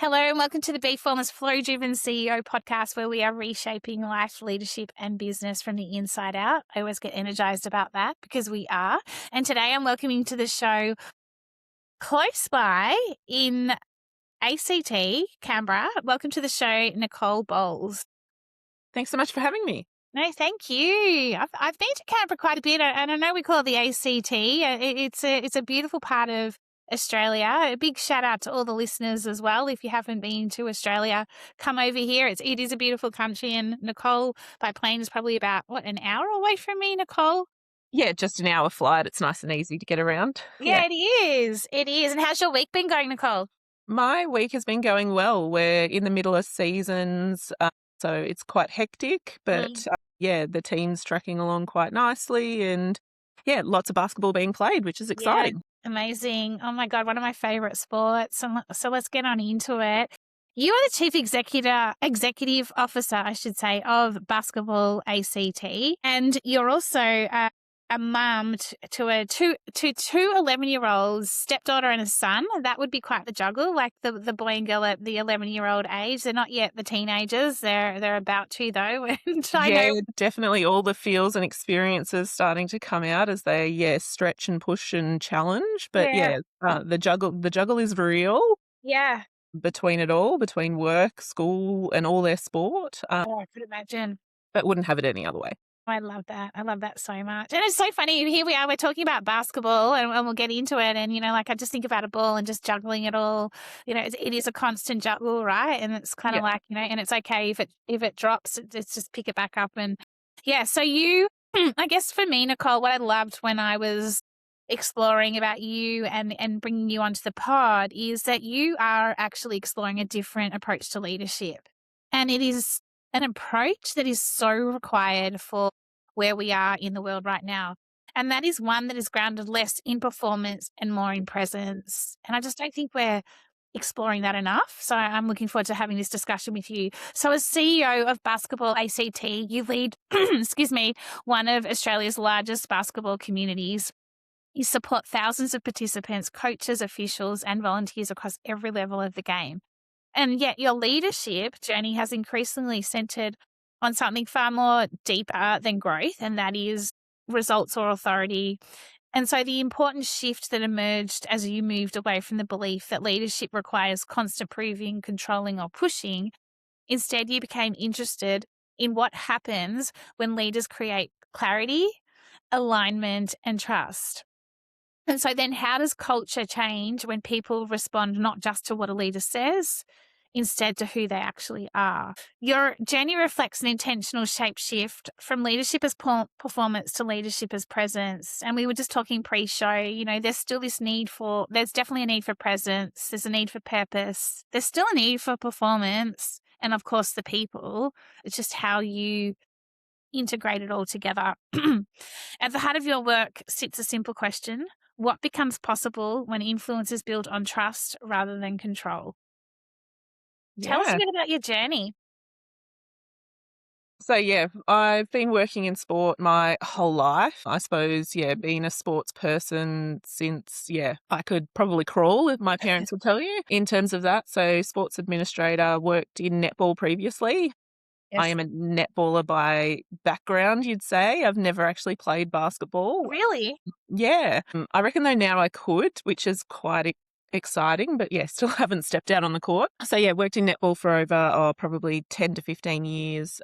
Hello and welcome to the Be Formless Flow-Driven CEO podcast, where we are reshaping life, leadership and business from the inside out. I always get energized about that because we are. And today I'm welcoming to the show close by in ACT, Canberra. Welcome to the show, Nicole Bowles. Thanks so much for having me. No, thank you. I've been to Canberra quite a bit, and I know we call it the ACT. It's a beautiful part of Australia. A big shout out to all the listeners as well. If you haven't been to Australia, come over here. It is a beautiful country, and Nicole by plane is probably about an hour away from me, Nicole. Yeah, just an hour flight. It's nice and easy to get around. Yeah, it is. It is. And how's your week been going, Nicole? My week has been going well. We're in the middle of seasons, so it's quite hectic, but the team's tracking along quite nicely, and lots of basketball being played, which is exciting. Yeah, amazing. Oh my God, one of my favorite sports. So let's get on into it. You are the chief executive officer, I should say, of Basketball ACT, and you're also a mum to two 11-year-olds, stepdaughter and a son. That would be quite the juggle, like the boy and girl at the 11-year-old age. They're not yet the teenagers. They're about to, though. And I know definitely all the feels and experiences starting to come out as they stretch and push and challenge. But the juggle is real. Yeah. Between it all, between work, school, and all their sport. I could imagine. But wouldn't have it any other way. I love that. I love that so much. And it's so funny. Here we are, we're talking about basketball and we'll get into it. And, I just think about a ball and just juggling it all. It is a constant juggle, right? And it's kind of like, and it's okay if it drops, it's just pick it back up. And so you, I guess for me, Nicole, what I loved when I was exploring about you and bringing you onto the pod is that you are actually exploring a different approach to leadership. And it is an approach that is so required for where we are in the world right now. And that is one that is grounded less in performance and more in presence. And I just don't think we're exploring that enough. So I'm looking forward to having this discussion with you. So as CEO of Basketball ACT, you lead, one of Australia's largest basketball communities. You support thousands of participants, coaches, officials, and volunteers across every level of the game. And yet your leadership journey has increasingly centered on something far more deeper than growth, and that is results or authority. And so the important shift that emerged as you moved away from the belief that leadership requires constant proving, controlling, or pushing, instead you became interested in what happens when leaders create clarity, alignment, and trust. And so then how does culture change when people respond not just to what a leader says, instead to who they actually are? Your journey reflects an intentional shape shift from leadership as performance to leadership as presence. And we were just talking pre-show, there's still there's definitely a need for presence. There's a need for purpose. There's still a need for performance. And of course, the people. It's just how you integrate it all together. At the heart of your work sits a simple question. What becomes possible when influence is built on trust rather than control? Tell us a bit about your journey. So, I've been working in sport my whole life. I suppose, being a sports person since, I could probably crawl, if my parents would tell you, in terms of that. So, sports administrator, worked in netball previously. Yes. I am a netballer by background, you'd say. I've never actually played basketball. Really? Yeah. I reckon though now I could, which is quite exciting, but still haven't stepped out on the court. So worked in netball for over probably 10 to 15 years,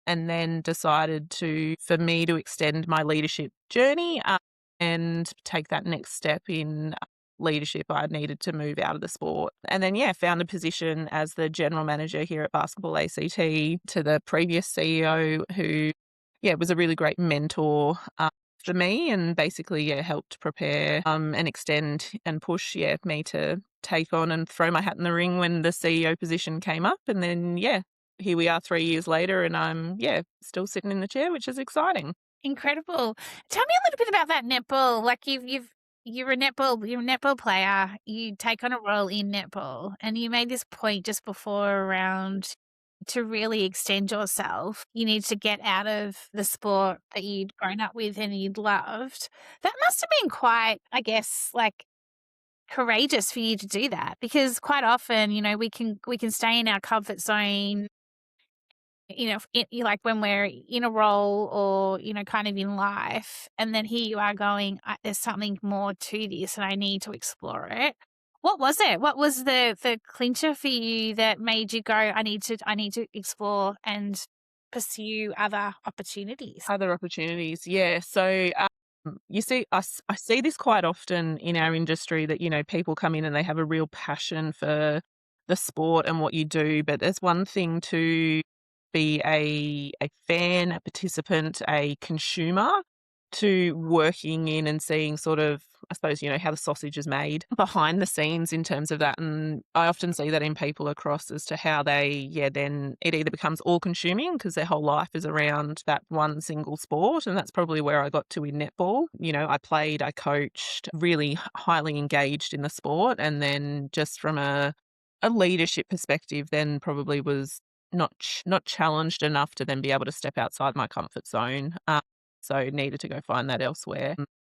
and then decided for me to extend my leadership journey and take that next step in leadership. I needed to move out of the sport, and then found a position as the general manager here at Basketball ACT to the previous CEO, who was a really great mentor for me, and basically helped prepare and extend and push me to take on and throw my hat in the ring when the CEO position came up. And then here we are 3 years later, and I'm still sitting in the chair, which is exciting. Incredible. Tell me a little bit about that netball. Like you're a netball player. You take on a role in netball, and you made this point just before around to really extend yourself. You need to get out of the sport that you'd grown up with and you'd loved. That must have been quite, I guess, like courageous for you to do that, because quite often, you know, we can stay in our comfort zone, you know, like when we're in a role or, you know, kind of in life, and then here you are going, there's something more to this and I need to explore it. What was it? What was the clincher for you that made you go, I need to explore and pursue other opportunities? Other opportunities, yeah. So, you see, I see this quite often in our industry that, you know, people come in and they have a real passion for the sport and what you do, but there's one thing to be a fan, a participant, a consumer, to working in and seeing sort of, I suppose, you know, how the sausage is made behind the scenes in terms of that. And I often see that in people across as to how they, yeah, then it either becomes all consuming because their whole life is around that one single sport. And that's probably where I got to in netball. You know, I played, I coached, really highly engaged in the sport. And then just from a leadership perspective, then probably was not challenged enough to then be able to step outside my comfort zone. So needed to go find that elsewhere.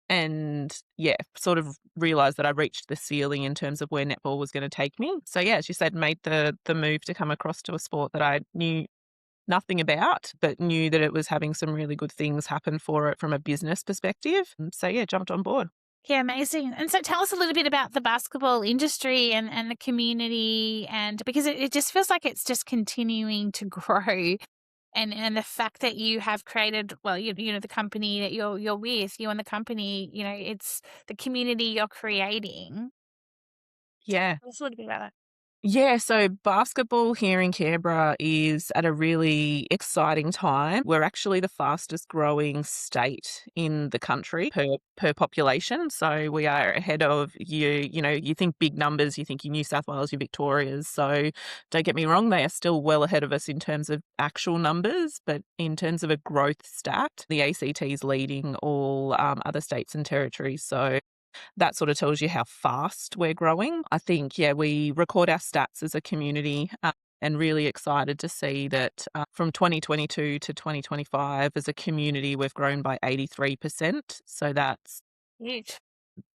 And yeah, sort of realized that I reached the ceiling in terms of where netball was going to take me. So yeah, as you said, made the move to come across to a sport that I knew nothing about, but knew that it was having some really good things happen for it from a business perspective. So yeah, jumped on board. Yeah, amazing. And so tell us a little bit about the basketball industry and the community, and because it just feels like it's just continuing to grow. And the fact that you have created, well, you know, the company that you're with, you and the company, you know, it's the community you're creating. Yeah. Tell us a little bit about that. Yeah, so basketball here in Canberra is at a really exciting time. We're actually the fastest growing state in the country per population. So we are ahead of you. You know, you think big numbers, you think your New South Wales, your Victorias. So don't get me wrong, they are still well ahead of us in terms of actual numbers, but in terms of a growth stat, the ACT is leading all other states and territories. So that sort of tells you how fast we're growing. I think, yeah, we record our stats as a community. And really excited to see that from 2022 to 2025, as a community, we've grown by 83%. So Huge.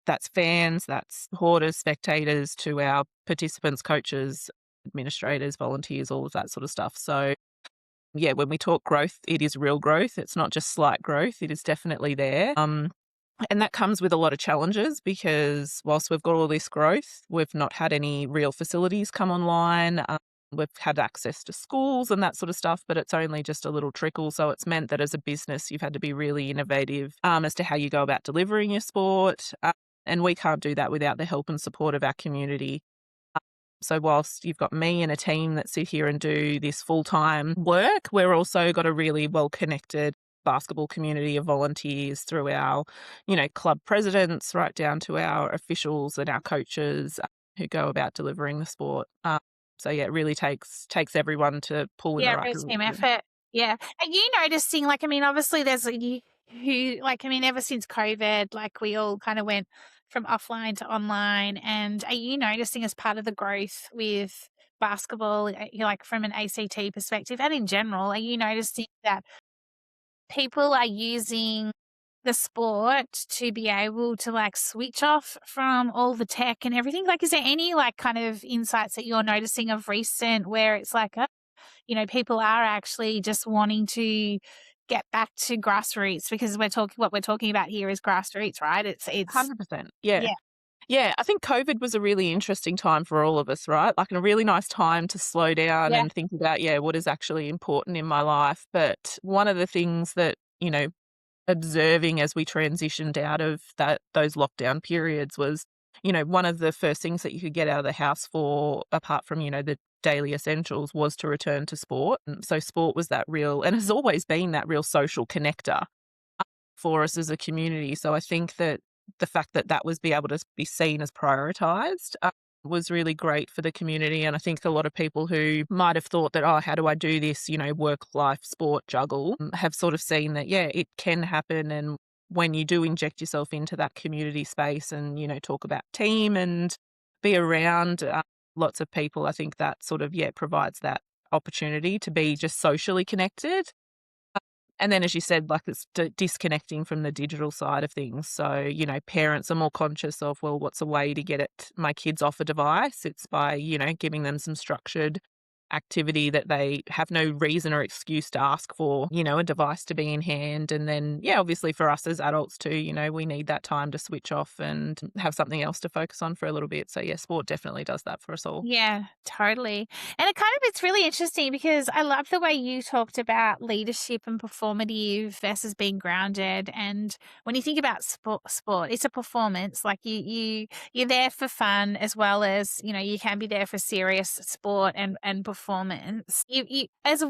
that's fans, that's supporters, spectators, to our participants, coaches, administrators, volunteers, all of that sort of stuff. So yeah, when we talk growth, it is real growth. It's not just slight growth. It is definitely there. And that comes with a lot of challenges because whilst we've got all this growth, we've not had any real facilities come online. We've had access to schools and that sort of stuff, but it's only just a little trickle. So it's meant that as a business, you've had to be really innovative as to how you go about delivering your sport. And we can't do that without the help and support of our community. So whilst you've got me and a team that sit here and do this full-time work, we're also got a really well-connected basketball community of volunteers through our, you know, club presidents right down to our officials and our coaches who go about delivering the sport. So yeah, it really takes everyone to pull in the Yeah, right real team direction. effort. Yeah. And you noticing, like, I mean, obviously there's you who, like, I mean, ever since COVID, like, we all kind of went from offline to online. And are you noticing, as part of the growth with basketball, like from an ACT perspective and in general, are you noticing that people are using the sport to be able to, like, switch off from all the tech and everything? Like, is there any, like, kind of insights that you're noticing of recent where it's like, you know, people are actually just wanting to get back to grassroots, because what we're talking about here is grassroots, right? It's 100%. Yeah. yeah, Yeah, I think COVID was a really interesting time for all of us, right? Like a really nice time to slow down yeah, and think about, yeah, what is actually important in my life. But one of the things that, you know, observing as we transitioned out of those lockdown periods was, you know, one of the first things that you could get out of the house for, apart from, you know, the daily essentials, was to return to sport. And so sport was that real, and has always been that real social connector for us as a community. So I think that the fact that that was be able to be seen as prioritized was really great for the community. And I think a lot of people who might have thought that, oh, how do I do this, you know, work, life, sport, juggle, have sort of seen that, yeah, it can happen. And when you do inject yourself into that community space and, you know, talk about team and be around lots of people, I think that sort of, yeah, provides that opportunity to be just socially connected. And then, as you said, like it's disconnecting from the digital side of things. So, parents are more conscious of, well, what's a way to get my kids off a device? It's by, giving them some structured activity that they have no reason or excuse to ask for, a device to be in hand. And then, yeah, obviously for us as adults too, we need that time to switch off and have something else to focus on for a little bit. So, yeah, sport definitely does that for us all. Yeah, totally. And it's really interesting because I love the way you talked about leadership and performative versus being grounded. And when you think about sport, it's a performance. Like you're there for fun as well as, you can be there for serious sport and performance. You as a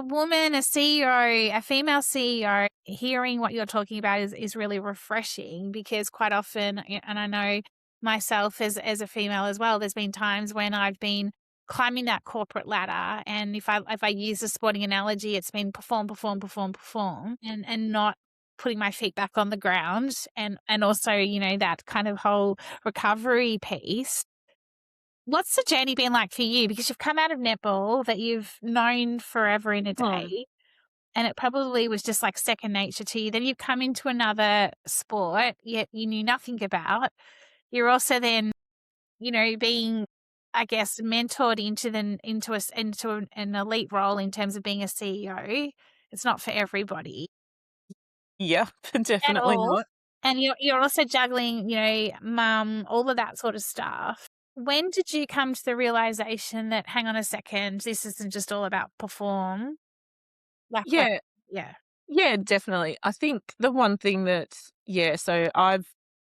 woman, a CEO, a female CEO, hearing what you're talking about is really refreshing because quite often, and I know myself as a female as well, there's been times when I've been climbing that corporate ladder, and if I use a sporting analogy, it's been perform, perform, perform, perform, and not putting my feet back on the ground, and also that kind of whole recovery piece. What's the journey been like for you? Because you've come out of netball that you've known forever in a Hmm. day, and it probably was just like second nature to you. Then you've come into another sport, yet you knew nothing about. You're also then being, I guess, mentored into an elite role in terms of being a CEO. It's not for everybody Yeah, at definitely all. not. And you're also juggling, mum, all of that sort of stuff. When did you come to the realization that, hang on a second, this isn't just all about perform? Like, Yeah, yeah. yeah, definitely. I think the one thing that, yeah, so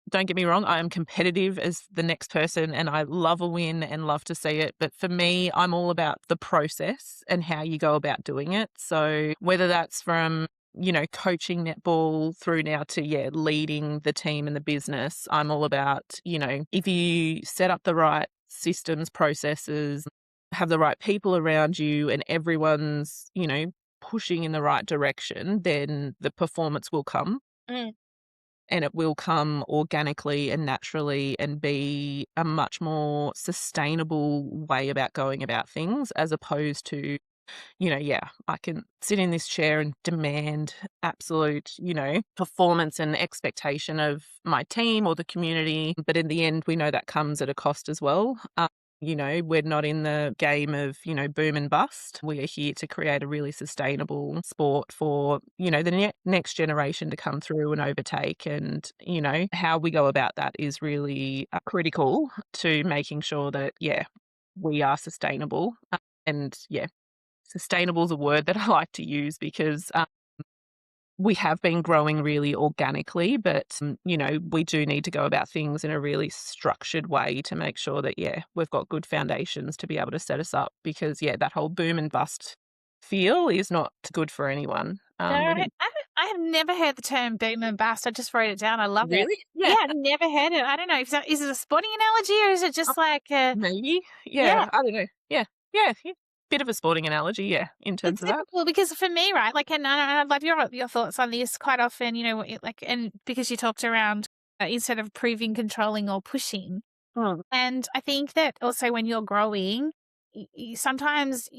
don't get me wrong, I am competitive as the next person and I love a win and love to see it. But for me, I'm all about the process and how you go about doing it. So whether that's from, coaching netball through now to, yeah, leading the team and the business, I'm all about, if you set up the right systems, processes, have the right people around you and everyone's, pushing in the right direction, then the performance will come Mm. and it will come organically and naturally and be a much more sustainable way about going about things as opposed to, yeah, I can sit in this chair and demand absolute, performance and expectation of my team or the community. But in the end, we know that comes at a cost as well. We're not in the game of, boom and bust. We are here to create a really sustainable sport for, the next generation to come through and overtake. And, how we go about that is really critical to making sure that, yeah, we are sustainable. And yeah, sustainable is a word that I like to use because we have been growing really organically, but, we do need to go about things in a really structured way to make sure that, yeah, we've got good foundations to be able to set us up because, yeah, that whole boom and bust feel is not good for anyone. No, We need I have never heard the term boom and bust. I just wrote it down. I love it. really? Yeah, Yeah, I've never heard it. I don't know. Is it a sporting analogy or is it uh, just like a, maybe. yeah, Yeah, I don't know. Yeah, yeah, bit of a sporting analogy, yeah, in it's terms of that. difficult because for me, right, like, and I love your thoughts on this quite often, like, and because you talked around instead of proving, controlling, or pushing. Mm, And I think that also when you're growing, sometimes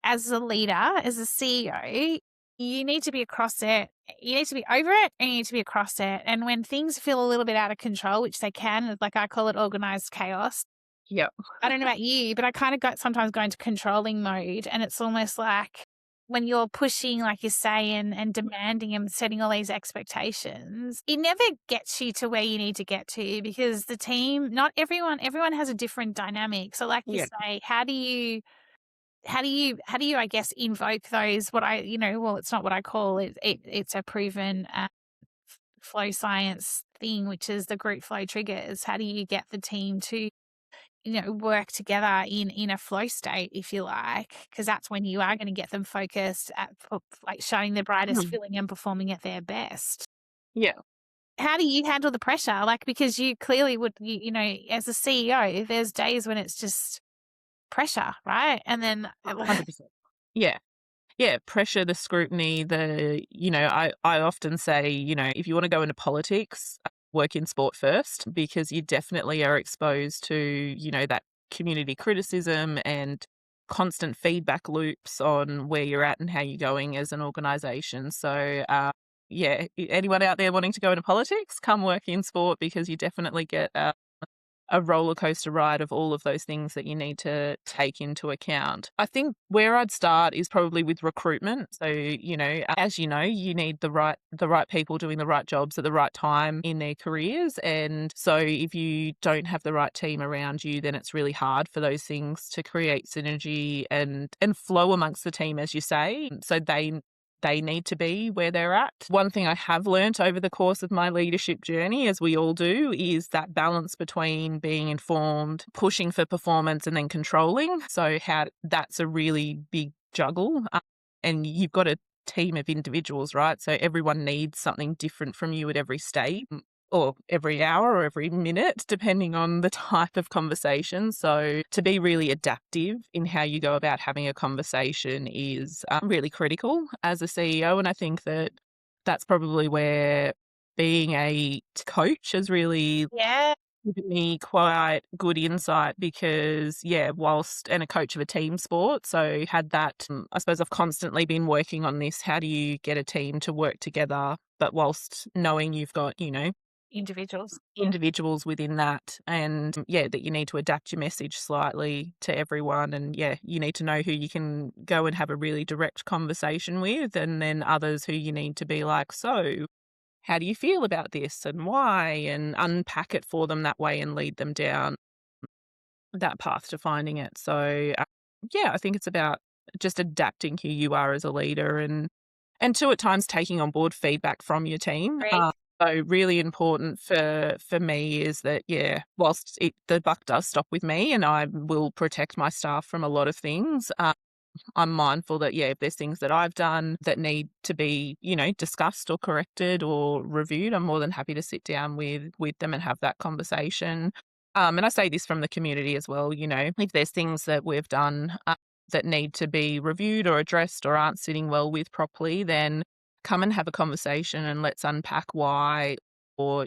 as a leader, as a CEO, you need to be across it. You need to be over it and you need to be across it. And when things feel a little bit out of control, which they can, like I call it organized chaos. yeah. I don't know about you, but I kind of sometimes go into controlling mode. And it's almost like when you're pushing, like you say, and demanding and setting all these expectations, it never gets you to where you need to get to because the team, not everyone has a different dynamic. So like you Yeah. say, how do you I guess invoke those what I well it's not what I call it, it's a proven flow science thing, which is the group flow triggers. How do you get the team to work together in a flow state, if you like, because that's when you are going to get them focused at like showing their brightest, Mm, feeling and performing at their best. yeah, How do you handle the pressure? Like, because you clearly would, as a CEO, there's days when it's just pressure, right? And then 100%. Yeah. Yeah, pressure, the scrutiny, I often say, if you want to go into politics, work in sport first because you definitely are exposed to, that community criticism and constant feedback loops on where you're at and how you're going as an organisation. So, yeah, anyone out there wanting to go into politics, come work in sport, because you definitely get a roller coaster ride of all of those things that you need to take into account. I think where I'd start is probably with recruitment. So, as you know, you need the right people doing the right jobs at the right time in their careers. And so if you don't have the right team around you, then it's really hard for those things to create synergy and flow amongst the team, as you say. So they need to be where they're at. One thing I have learnt over the course of my leadership journey, as we all do, is that balance between being informed, pushing for performance, and then controlling. So how that's a really big juggle. And you've got a team of individuals, right? So everyone needs something different from you at every stage, or every hour or every minute, depending on the type of conversation. So to be really adaptive in how you go about having a conversation is really critical as a CEO. And I think that that's probably where being a coach has really Yeah. given me quite good insight, because and a coach of a team sport, so had that. I suppose I've constantly been working on this. How do you get a team to work together, but whilst knowing you've got, individuals within that, and that you need to adapt your message slightly to everyone, and you need to know who you can go and have a really direct conversation with, and then others who you need to be like, so how do you feel about this and why, and unpack it for them that way and lead them down that path to finding it. So, I think it's about just adapting who you are as a leader, and two, at times taking on board feedback from your team. Great. So really important for me is that, whilst the buck does stop with me and I will protect my staff from a lot of things, I'm mindful that, if there's things that I've done that need to be, discussed or corrected or reviewed, I'm more than happy to sit down with them and have that conversation. And I say this from the community as well, if there's things that we've done that need to be reviewed or addressed or aren't sitting well with properly, then come and have a conversation and let's unpack why, or,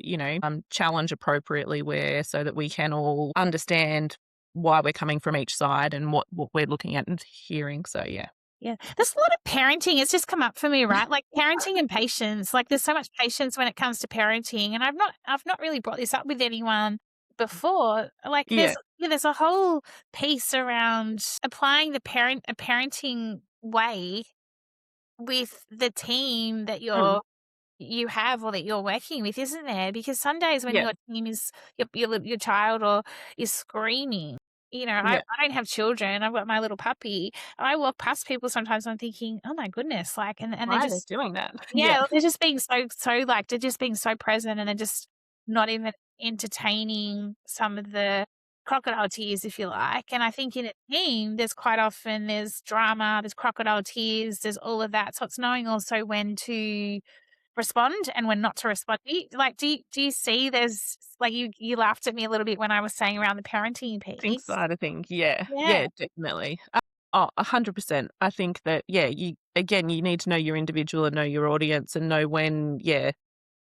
challenge appropriately where, so that we can all understand why we're coming from each side and what we're looking at and hearing. So, yeah. Yeah. There's a lot of parenting. It's just come up for me, right? Like parenting and patience. Like there's so much patience when it comes to parenting. And I've not really brought this up with anyone before. Like Yeah. there's a whole piece around applying a parenting way with the team that Mm. you have or that you're working with, isn't there? Because some days when Yeah. your team is your child or is screaming, Yeah. I don't have children. I've got my little puppy. And I walk past people sometimes. I'm thinking, oh my goodness, like, and they're Why are they just doing that? Yeah. yeah, they're just being so like they're just being so present, and they're just not even entertaining some of the crocodile tears, if you like. And I think in a team, there's drama, there's crocodile tears, there's all of that. So it's knowing also when to respond and when not to respond. Do you see there's like you laughed at me a little bit when I was saying around the parenting Think piece. side of things. Yeah. Yeah. Yeah, definitely. 100%. I think that, you need to know your individual and know your audience and know when,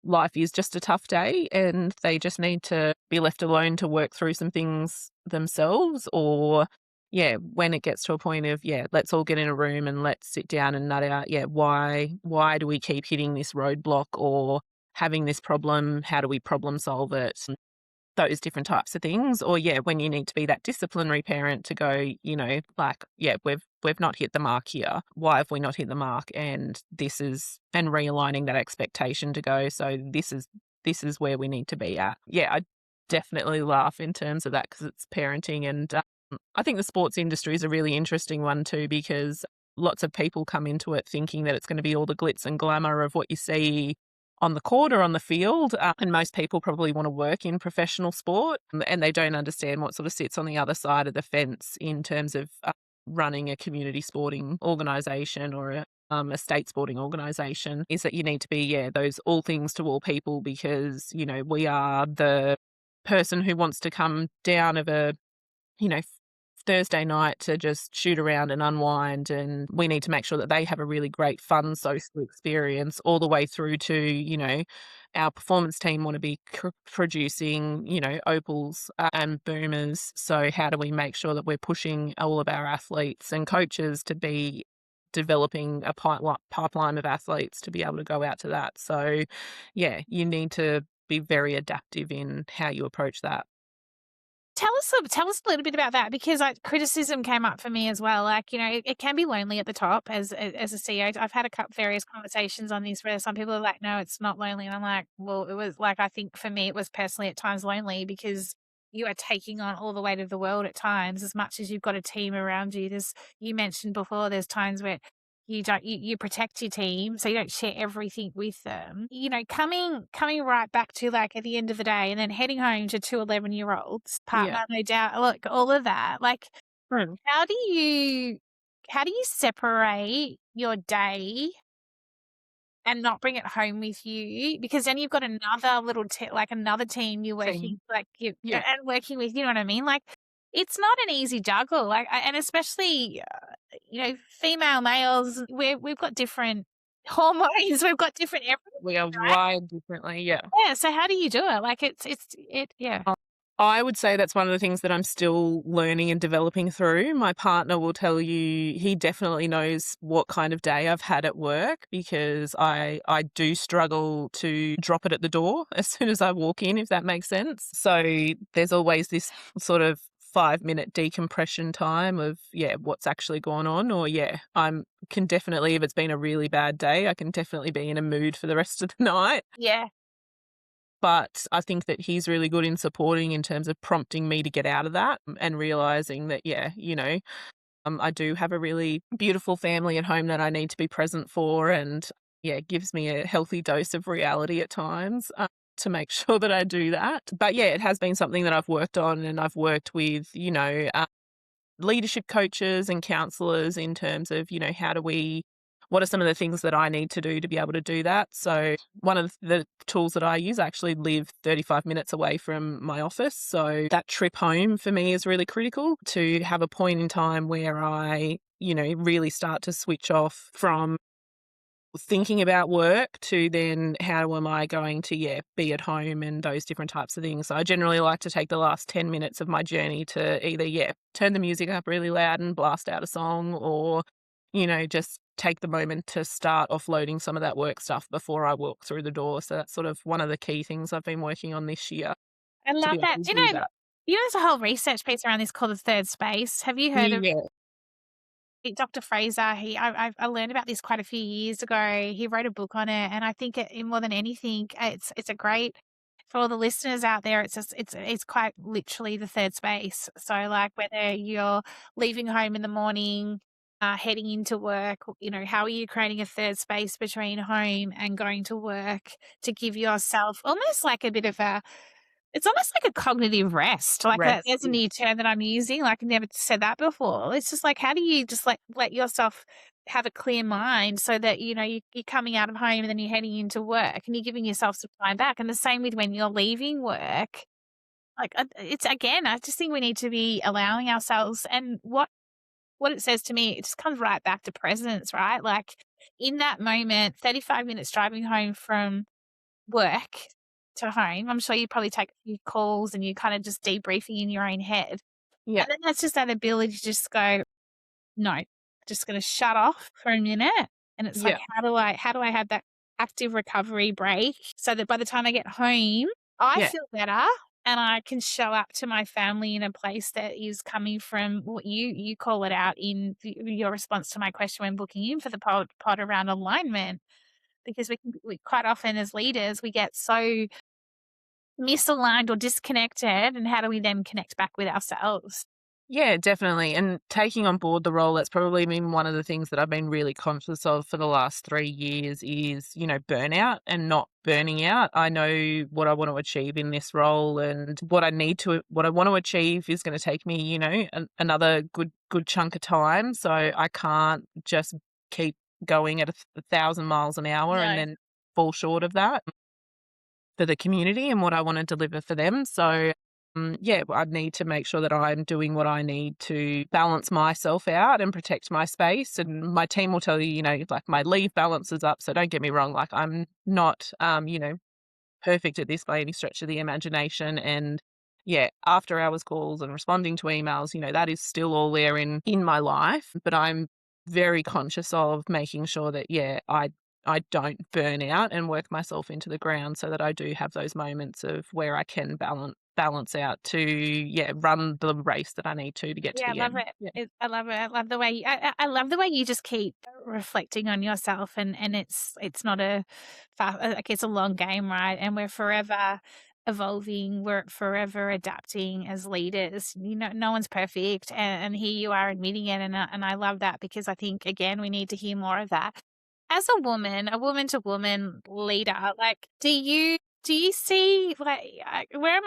life is just a tough day and they just need to be left alone to work through some things themselves, or when it gets to a point of, let's all get in a room and let's sit down and nut out, why do we keep hitting this roadblock or having this problem? How do we problem solve it? Those different types of things. Or when you need to be that disciplinary parent to go, like, we've not hit the mark here. Why have we not hit the mark? And realigning that expectation to go, so this is where we need to be at. I definitely laugh in terms of that because it's parenting. And I think the sports industry is a really interesting one too, because lots of people come into it thinking that it's going to be all the glitz and glamour of what you see on the court or on the field. And most people probably want to work in professional sport, and they don't understand what sort of sits on the other side of the fence in terms of running a community sporting organisation or a state sporting organisation, is that you need to be, those all things to all people, because, we are the person who wants to come down of a, Thursday night to just shoot around and unwind, and we need to make sure that they have a really great fun social experience all the way through to, our performance team want to be producing, opals and boomers. So how do we make sure that we're pushing all of our athletes and coaches to be developing a pipeline of athletes to be able to go out to that? So yeah, you need to be very adaptive in how you approach that. Tell us a little bit about that, because criticism came up for me as well. Like, it can be lonely at the top as a CEO. I've had various conversations on this where some people are like, "No, it's not lonely," and I'm like, "Well, it was like I think for me it was personally at times lonely because you are taking on all the weight of the world at times as much as you've got a team around you." You mentioned before, there's times where you protect your team, so you don't share everything with them. Coming right back to, like, at the end of the day and then heading home to 2 11-year-olds, Yeah. partner, no doubt, look, all of that, like, Mm. how do you how do you separate your day and not bring it home with you? Because then you've got another another team you're working, Same. like, you Yeah. and working with, you know what I mean? Like, it's not an easy juggle, like, and especially, female, males, we've got different hormones, we've got different everything, We are right? wired differently. Yeah. Yeah, so how do you do it? Like, yeah. Uh, I would say that's one of the things that I'm still learning and developing through. My partner will tell you he definitely knows what kind of day I've had at work, because I do struggle to drop it at the door as soon as I walk in, if that makes sense. So there's always this sort of 5-minute decompression time of, yeah, what's actually going on. Or yeah, I'm can definitely, if it's been a really bad day, I can definitely be in a mood for the rest of the night. Yeah. But I think that he's really good in supporting in terms of prompting me to get out of that and realizing that, yeah, I do have a really beautiful family at home that I need to be present for. And yeah, it gives me a healthy dose of reality at times, to make sure that I do that. But yeah, it has been something that I've worked on, and I've worked with, leadership coaches and counselors in terms of, what are some of the things that I need to do to be able to do that? So one of the tools that I use, I actually live 35 minutes away from my office. So that trip home for me is really critical, to have a point in time where I, really start to switch off from thinking about work to then how am I going to, yeah, be at home and those different types of things. So I generally like to take the last 10 minutes of my journey to either, yeah, turn the music up really loud and blast out a song, or, just take the moment to start offloading some of that work stuff before I walk through the door. So that's sort of one of the key things I've been working on this year, I to be love that. able to do that. There's a whole research piece around this called the third space. Have you heard of Yeah. Dr. Fraser? I learned about this quite a few years ago. He wrote a book on it, and I think more than anything, it's a great for all the listeners out there. It's quite literally the third space. So, like, whether you're leaving home in the morning, heading into work, how are you creating a third space between home and going to work to give yourself almost like a bit of a it's almost like a cognitive rest, like, Rest. there's a Yeah. new term that I'm using, like, I never said that before. It's just like, how do you just, like, let yourself have a clear mind so that, you're coming out of home and then you're heading into work and you're giving yourself some time back, and the same with when you're leaving work. Like, it's again, I just think we need to be allowing ourselves, and what it says to me, it just comes right back to presence, right? Like, in that moment, 35 minutes driving home from work to home, I'm sure you probably take a few calls and you kind of just debriefing in your own head. Yeah. And then that's just that ability to just go, no, just going to shut off for a minute. And it's like, Yeah. how do I have that active recovery break so that by the time I get home, I Yeah. feel better and I can show up to my family in a place that is coming from what you call it out in your response to my question when booking in for the pod around alignment, because we quite often as leaders, we get so misaligned or disconnected, and how do we then connect back with ourselves? Yeah, definitely. And taking on board the role, that's probably been one of the things that I've been really conscious of for the last 3 years is, burnout and not burning out. I know what I want to achieve in this role, and what I want to achieve is going to take me, another good chunk of time. So I can't just keep going at 1,000 miles an hour and No. then fall short of that for the community and what I want to deliver for them. So yeah, I need to make sure that I'm doing what I need to balance myself out and protect my space. And my team will tell you, like my leave balance is up. So don't get me wrong, like I'm not, perfect at this by any stretch of the imagination. And yeah, after hours calls and responding to emails, that is still all there in my life. But I'm very conscious of making sure that, yeah, I don't burn out and work myself into the ground so that I do have those moments of where I can balance out to, yeah, run the race that I need to get to Yeah, I the love end. it. Yeah. I love it. I love the way I love the way you just keep reflecting on yourself, and it's not a like it's a long game, right? And we're forever evolving. We're forever adapting as leaders. No one's perfect, and here you are admitting it, and I love that because I think again we need to hear more of that. As a woman to woman leader, like do you see like where am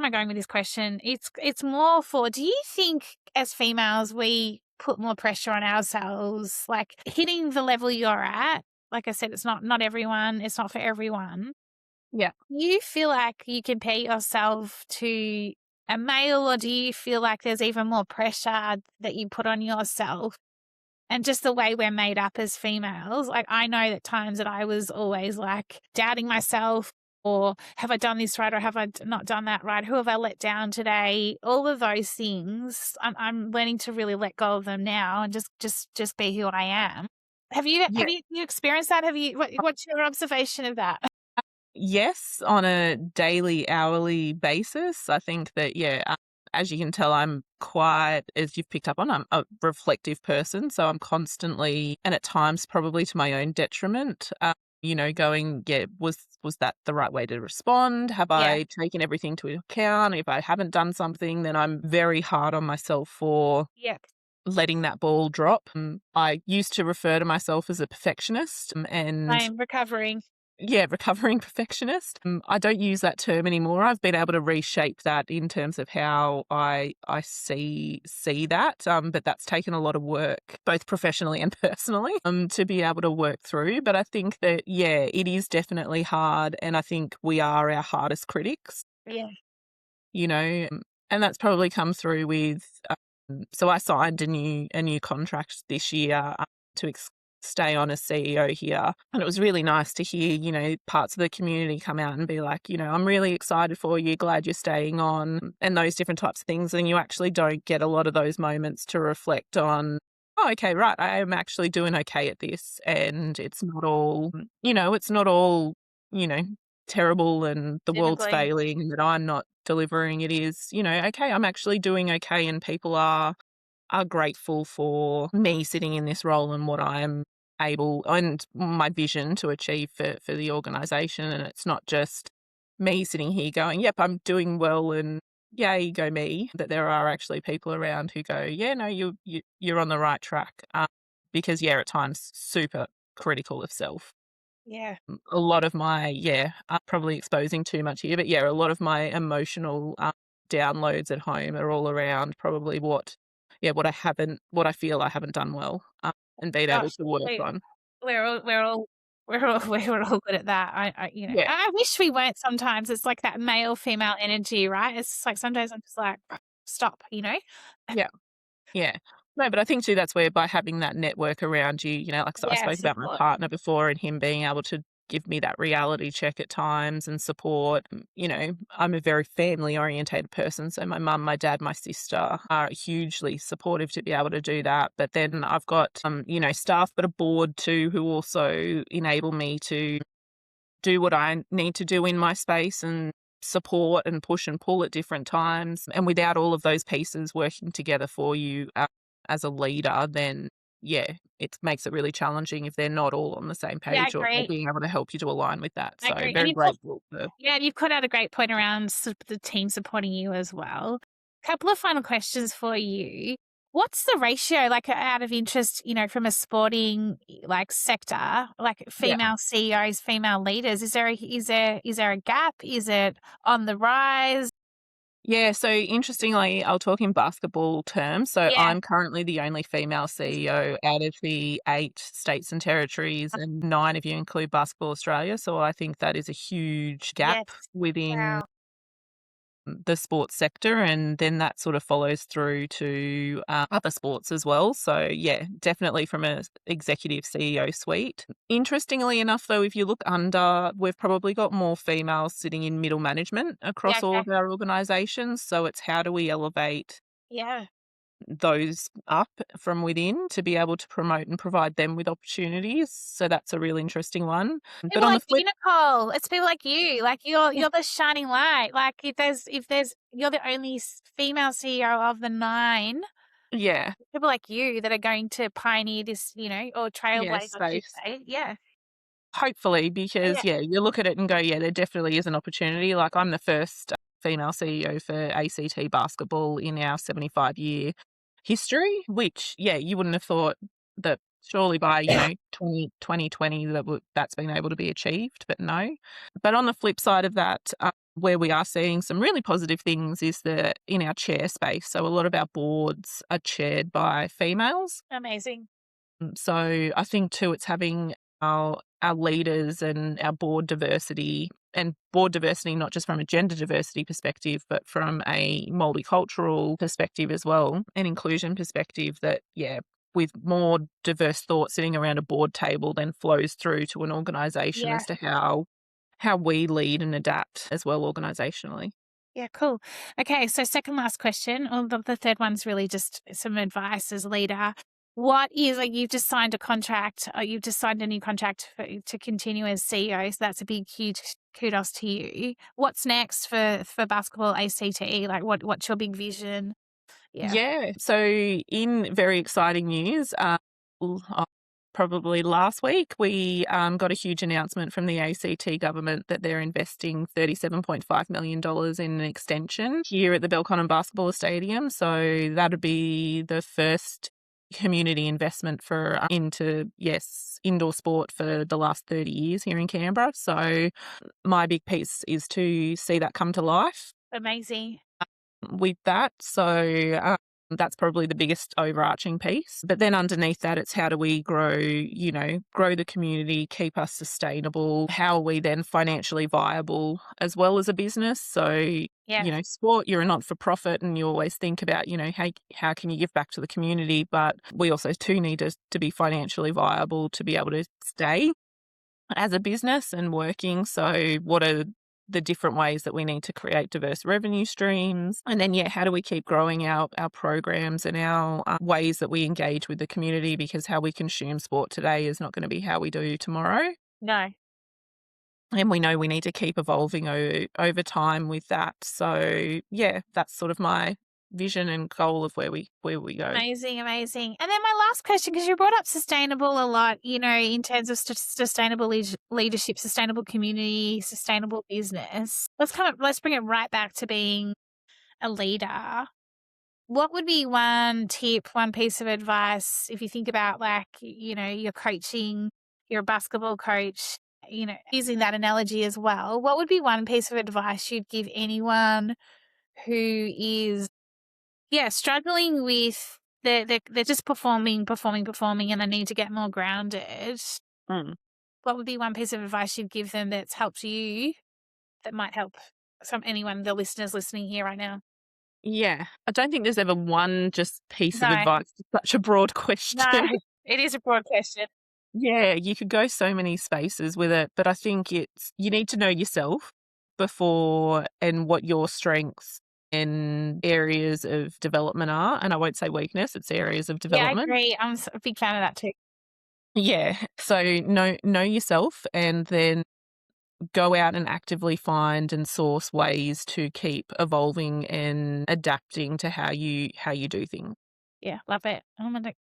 I going with this question? It's more for do you think as females we put more pressure on ourselves, like hitting the level you're at? Like I said, it's not everyone, it's not for everyone. Yeah. You feel like you compare yourself to a male, or do you feel like there's even more pressure that you put on yourself? And just the way we're made up as females, like I know that times that I was always like doubting myself, or have I done this right, or have I not done that right? Who have I let down today? All of those things, I'm learning to really let go of them now and just be who I am. Yeah. You experienced that? What's your observation of that? Yes, on a daily, hourly basis. I think that, yeah, as you can tell, I'm quite, as you've picked up on, I'm a reflective person. So I'm constantly, and at times probably to my own detriment, going, yeah, was that the right way to respond? Have Yeah, I taken everything to account? If I haven't done something, then I'm very hard on myself for yeah. letting that ball drop. I used to refer to myself as a perfectionist, and I'm recovering. yeah, recovering perfectionist. I don't use that term anymore. I've been able to reshape that in terms of how I see that. But that's taken a lot of work, both professionally and personally, to be able to work through. But I think that, yeah, it is definitely hard, and I think we are our hardest critics. Yeah. You know, and that's probably come through with. So I signed a new contract this year to stay on as CEO here, and it was really nice to hear parts of the community come out and be like, I'm really excited for you, glad you're staying on, and those different types of things. And you actually don't get a lot of those moments to reflect on. Oh, okay, right. I am actually doing okay at this, and it's not all, it's not all, you know, terrible and the Doom and world's gloom. failing and that I'm not delivering. It is, okay, I'm actually doing okay, and people are grateful for me sitting in this role and what I'm able and my vision to achieve for the organization. And it's not just me sitting here going, yep, I'm doing well and yay, go me. That there are actually people around who go, yeah, no, you're on the right track. Because yeah, at times super critical of self. Yeah. A lot of my, yeah, probably exposing too much here, but yeah, a lot of my emotional downloads at home are all around probably what I feel I haven't done well, and been able Gosh, to work we on. we're all we're all we're all good at that. Yeah, I wish we weren't sometimes. It's like that male female energy, right? It's just like sometimes I'm just like, stop, you know? yeah. Yeah. No, but I think too that's where by having that network around you, like so I Yeah, spoke about my support. partner before and him being able to give me that reality check at times and support. I'm a very family orientated person. So my mum, my dad, my sister are hugely supportive to be able to do that. But then I've got staff but a board too who also enable me to do what I need to do in my space and support and push and pull at different times. And without all of those pieces working together for you as a leader, then yeah, it makes it really challenging if they're not all on the same Yeah, I page or agree. being able to help you to align with that. I So agree. And very grateful for. you've put out a great point around the team supporting you as well. Couple of final questions for you. What's the ratio, like out of interest, from a sporting like sector, like Yeah. female CEOs, female leaders? Is there a gap? Is it on the rise? Yeah, so interestingly, I'll talk in basketball terms. So Yeah. I'm currently the only female CEO out of the 8 states and territories, and 9 if you include Basketball Australia. So I think that is a huge Yes. gap within Wow. the sports sector, and then that sort of follows through to other sports as well. So yeah, definitely from a executive CEO suite. Interestingly enough, though, if you look under, we've probably got more females sitting in middle management Yeah, across all okay. of our organisations. So it's how do we elevate Yeah. those up from within to be able to promote and provide them with opportunities. So that's a real interesting one. But People on the like you, flip, Nicole. It's people like you. Like you're yeah, you're the shining light. Like if there's you're the only female CEO of the 9. yeah, People like you that are going to pioneer this, or yeah, trailblaze, I should space. say. Yeah. Hopefully, Yeah. because yeah, you look at it and go, yeah, there definitely is an opportunity. Like I'm the first female CEO for ACT basketball in our 75-year history, which yeah, you wouldn't have thought that surely by 2020 that's been able to be achieved, but no. But on the flip side of that, where we are seeing some really positive things is that in our chair space, so a lot of our boards are chaired by females. Amazing. So I think too, it's having our leaders and our board diversity, and board diversity not just from a gender diversity perspective, but from a multicultural perspective as well, an inclusion perspective that, yeah, with more diverse thought sitting around a board table then flows through to an organisation Yeah. as to how we lead and adapt as well organisationally. Yeah, cool. Okay, so second last question. Or the third one's really just some advice as a leader. What is like you've just signed a contract, you've just signed a new contract to continue as CEO. So that's a big, huge kudos to you. What's next for basketball ACT? Like what's your big vision? Yeah. Yeah. So, in very exciting news, probably last week, we got a huge announcement from the ACT government that they're investing $37.5 million in an extension here at the Belconnen Basketball Stadium. So, that'd be the first community investment for into, yes, indoor sport for the last 30 years here in Canberra. So, my big piece is to see that come to life Amazing. with that. So that's probably the biggest overarching piece. But then underneath that, it's how do we grow the community, keep us sustainable? How are we then financially viable as well as a business? So, Yeah. sport, you're a not for profit and you always think about, how can you give back to the community? But we also too need to be financially viable to be able to stay as a business and working. So what are the different ways that we need to create diverse revenue streams? And then, yeah, how do we keep growing our programs and our ways that we engage with the community? Because how we consume sport today is not going to be how we do tomorrow. No. And we know we need to keep evolving over time with that. So, yeah, that's sort of my vision and goal of where we go. Amazing, amazing. And then my last question, because you brought up sustainable a lot, in terms of sustainable leadership, sustainable community, sustainable business. Let's bring it right back to being a leader. What would be one tip, one piece of advice if you think about you're coaching, you're a basketball coach, using that analogy as well. What would be one piece of advice you'd give anyone who is struggling with they're just performing, and they need to get more grounded. Mm. What would be one piece of advice you'd give them that's helped you, that might help anyone, the listeners listening here right now? Yeah, I don't think there's ever one just piece of No, advice. It's such a broad no, question. it is a broad question. Yeah, you could go so many spaces with it, but I think you need to know yourself before and what your strengths and areas of development are. And I won't say weakness, it's areas of Yeah, I development. agree. I'm a big fan of that too. Yeah. So know yourself and then go out and actively find and source ways to keep evolving and adapting to how you do things. Yeah, love it. Oh my,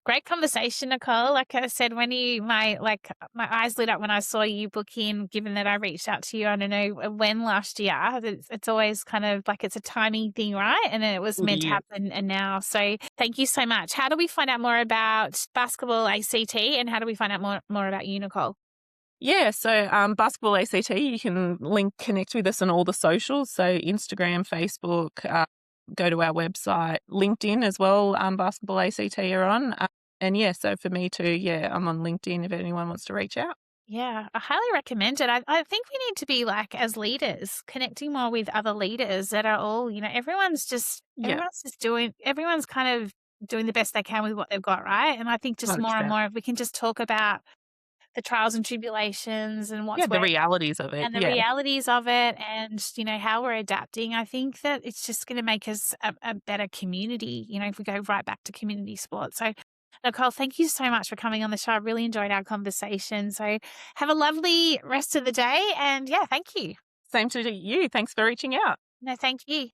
great conversation, Nicole. Like I said, my eyes lit up when I saw you book in, given that I reached out to you, I don't know when last year. It's always kind of like it's a timing thing, right? And it was meant to Yeah. happen and now. So thank you so much. How do we find out more about basketball ACT, and how do we find out more about you, Nicole? Yeah, so Basketball ACT, you can connect with us on all the socials, so Instagram, Facebook, go to our website, LinkedIn as well, Basketball ACT are on. And yeah, so for me too, yeah, I'm on LinkedIn if anyone wants to reach out. Yeah, I highly recommend it. I think we need to be like, as leaders, connecting more with other leaders that are all, Yeah, everyone's kind of doing the best they can with what they've got, right? And I think just more and 100%. more, if we can just talk about the trials and tribulations and Yeah, what's the working realities of it. and the Yeah, realities of it and, how we're adapting, I think that it's just going to make us a better community, if we go right back to community sport. So, Nicole, thank you so much for coming on the show. I really enjoyed our conversation. So, have a lovely rest of the day. And yeah, thank you. same to you. Thanks for reaching out. No, thank you.